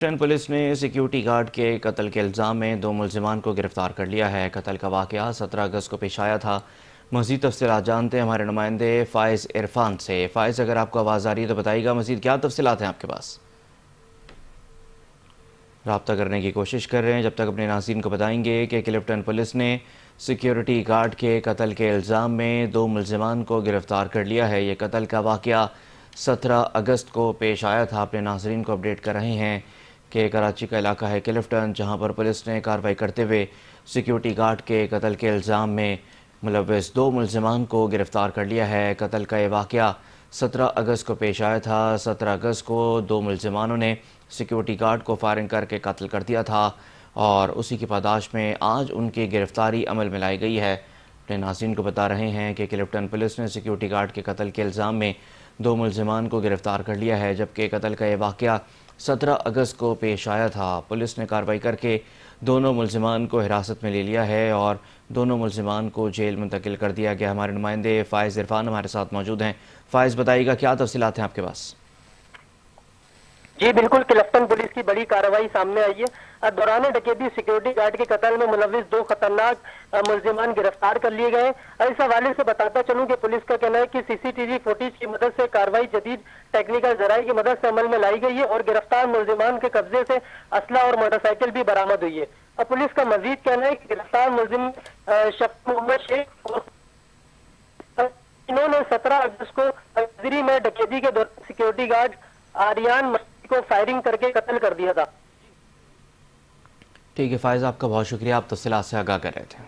Police نے security guard کے قتل کے الزام میں 2 ملزمان کو گرفتار کر لیا ہے۔ قتل کا واقعہ 17 اگست کو پیش آیا تھا۔ مزید تفصیلات جانتے ہیں ہمارے نمائندے فائز عرفان سے۔ فائز، اگر آپ کو آواز آ رہی ہے تو بتائیے گا مزید کیا تفصیلات ہیں آپ کے پاس؟ رابطہ کرنے کی کوشش کر رہے ہیں، جب تک اپنے ناظرین کو بتائیں گے کہ کلفٹن پولیس نے سیکیورٹی گارڈ کے قتل کے الزام میں 2 ملزمان کو گرفتار کر لیا ہے۔ یہ قتل کا واقعہ 17 اگست کو پیش آیا تھا۔ اپنے ناظرین کو اپڈیٹ کر رہے ہیں کہ کراچی کا علاقہ ہے کلفٹن، جہاں پر پولیس نے کارروائی کرتے ہوئے سیکیورٹی گارڈ کے قتل کے الزام میں ملوث 2 ملزمان کو گرفتار کر لیا ہے۔ قتل کا یہ واقعہ 17 اگست کو پیش آیا تھا۔ 17 اگست کو 2 ملزمانوں نے سیکیورٹی گارڈ کو فائرنگ کر کے قتل کر دیا تھا اور اسی کی پاداش میں آج ان کی گرفتاری عمل میں لائی گئی ہے۔ اپنے ناظرین کو بتا رہے ہیں کہ کلفٹن پولیس نے سیکیورٹی گارڈ کے قتل کے الزام میں 2 ملزمان کو گرفتار کر لیا ہے، جبکہ قتل کا یہ واقعہ 17 اگست کو پیش آیا تھا۔ پولیس نے کارروائی کر کے دونوں ملزمان کو حراست میں لے لیا ہے اور دونوں ملزمان کو جیل منتقل کر دیا گیا۔ ہمارے نمائندے فائز عرفان ہمارے ساتھ موجود ہیں۔ فائز، بتائیے گا کیا تفصیلات ہیں آپ کے پاس؟ جی بالکل، کلفٹن پولیس کی بڑی کارروائی سامنے آئی ہے۔ دوران ڈکیتی سیکیورٹی گارڈ کے قتل میں ملوث 2 خطرناک ملزمان گرفتار کر لیے گئے۔ اس حوالے سے بتاتا چلوں کہ پولیس کا کہنا ہے کہ سی سی ٹی وی فوٹیج کی مدد سے کارروائی جدید ٹیکنیکل ذرائع کی مدد سے عمل میں لائی گئی ہے اور گرفتار ملزمان کے قبضے سے اسلحہ اور موٹر سائیکل بھی برآمد ہوئی ہے۔ اور پولیس کا مزید کہنا ہے کہ گرفتار ملزم شفیق محمد شیخ انہوں نے 17 اگست کو حاضری میں ڈکیتی کے دوران سیکیورٹی گارڈ آریان کو فائرنگ کر کے قتل کر دیا تھا۔ ٹھیک ہے فائز، آپ کا بہت شکریہ، آپ تفصیلات سے آگاہ کر رہے تھے۔